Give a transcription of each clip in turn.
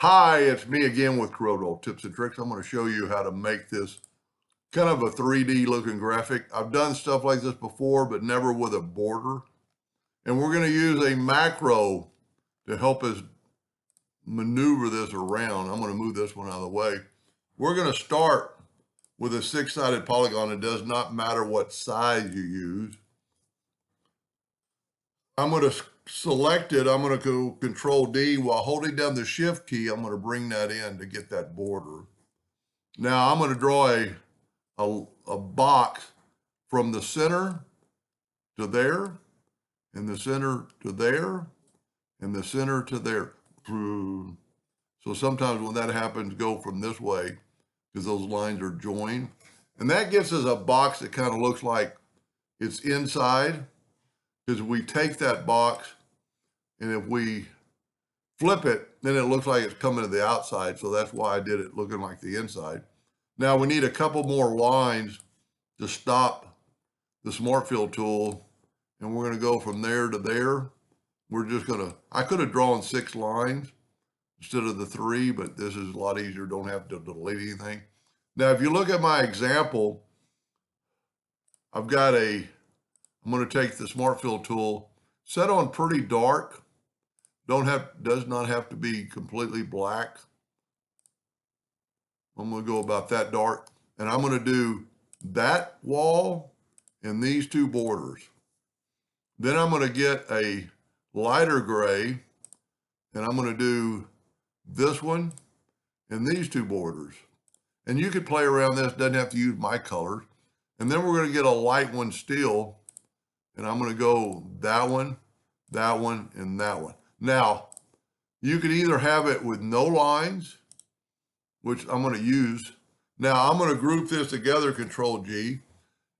Hi, it's me again with Corel Tips and Tricks. I'm going to show you how to make this kind of a 3D looking graphic. I've done stuff like this before, but never with a border. And we're going to use a macro to help us maneuver this around. I'm going to move this one out of the way. We're going to start with a six-sided polygon. It does not matter what size you use. I'm going to select it. I'm going to go Control D while holding down the Shift key. I'm going to bring that in to get that border. Now I'm going to draw a box from the center to there, and the center to there, and the center to there. So sometimes when that happens, go from this way because those lines are joined. And that gives us a box that kind of looks like it's inside, because we take that box and if we flip it, then it looks like it's coming to the outside. So that's why I did it looking like the inside. Now we need a couple more lines to stop the Smart Fill tool. And we're going to go from there to there. We're just going to, I could have drawn 6 lines instead of the 3, but this is a lot easier. Don't have to delete anything. Now, if you look at my example, I'm going to take the Smart Fill tool, set on pretty dark. Does not have to be completely black. I'm going to go about that dark, and I'm going to do that wall and these 2 borders. Then I'm going to get a lighter gray, and I'm going to do this one and these 2 borders. And you could play around this, doesn't have to use my colors. And then we're going to get a light one still, and I'm going to go that one, and that one. Now, you could either have it with no lines, which I'm going to use. Now, I'm going to group this together, Control G,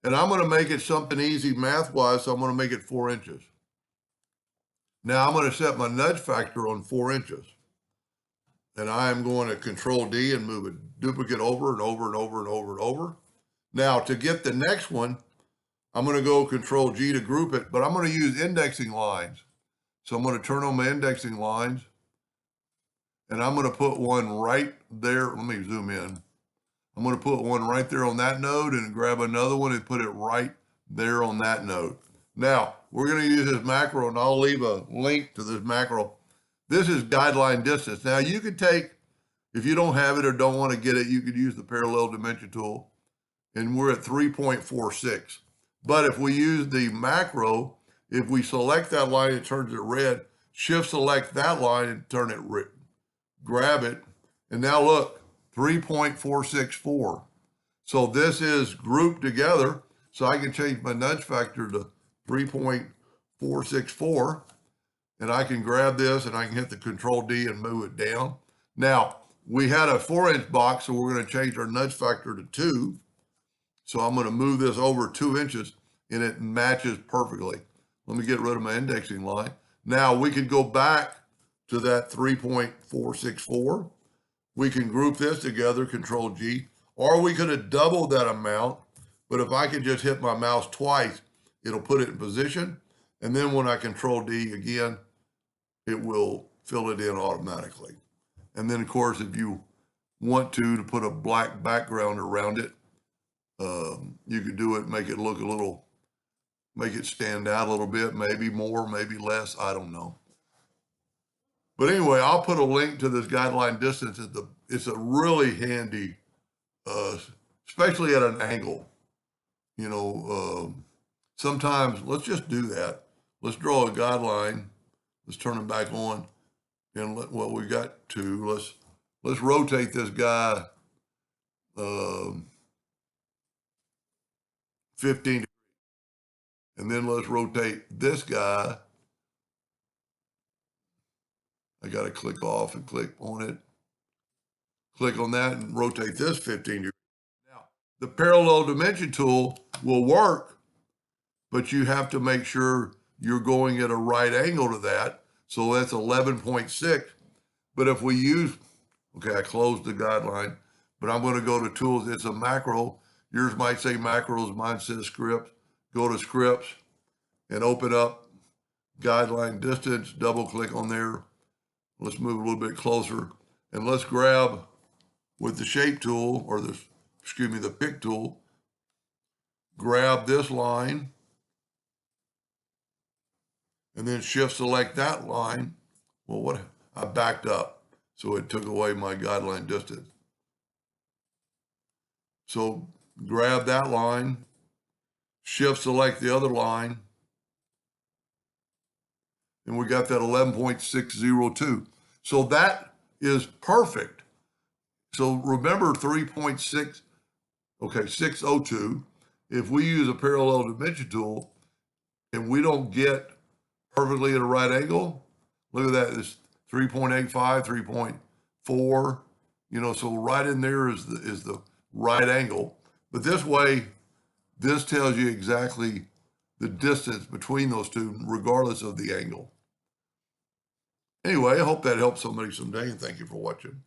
and I'm going to make it something easy math-wise, so I'm going to make it 4 inches. Now, I'm going to set my nudge factor on 4 inches. And I am going to Control D and move a duplicate over and over and over and over and over. Now, to get the next one, I'm going to go Control G to group it, but I'm going to use indexing lines. So I'm going to turn on my indexing lines, and I'm going to put one right there. Let me zoom in. I'm going to put one right there on that node and grab another one and put it right there on that node. Now, we're going to use this macro, and I'll leave a link to this macro. This is guideline distance. Now, you could take, if you don't have it or don't want to get it, you could use the parallel dimension tool, and we're at 3.46. But if we use the macro, if we select that line, it turns it red. Shift select that line and turn it red. Grab it, and now look, 3.464. So this is grouped together, so I can change my nudge factor to 3.464, and I can grab this and I can hit the Control D and move it down. Now, we had a 4-inch box, so we're going to change our nudge factor to 2. So I'm going to move this over 2 inches, and it matches perfectly. Let me get rid of my indexing line. Now we can go back to that 3.464. We can group this together, Control G, or we could have doubled that amount. But if I could just hit my mouse twice, it'll put it in position. And then when I Control D again, it will fill it in automatically. And then of course, if you want to put a black background around it, you could do it, make it look a little, make it stand out a little bit, maybe more, maybe less, I don't know. But anyway, I'll put a link to this guideline distance. It's a really handy, especially at an angle. You know, sometimes, let's just do that. Let's draw a guideline. Let's turn it back on. And what we got to, let's rotate this guy 15 degrees. And then let's rotate this guy. I got to click off and click on it. Click on that and rotate this 15 degrees. Now, the parallel dimension tool will work, but you have to make sure you're going at a right angle to that. So that's 11.6. But if we use, okay, I closed the guideline, but I'm going to go to tools. It's a macro. Yours might say macros, mine says scripts. Go to scripts and open up guideline distance, double click on there. Let's move a little bit closer. And let's grab with the shape tool, or the pick tool, grab this line and then shift select that line. Well, I backed up, so it took away my guideline distance. So grab that line, shift select the other line, and we got that 11.602. So that is perfect. So remember 3.6, okay, 602. If we use a parallel dimension tool and we don't get perfectly at a right angle, look at that, it's 3.85, 3.4, so right in there is the right angle. But this way, this tells you exactly the distance between those two, regardless of the angle. Anyway, I hope that helps somebody someday, and thank you for watching.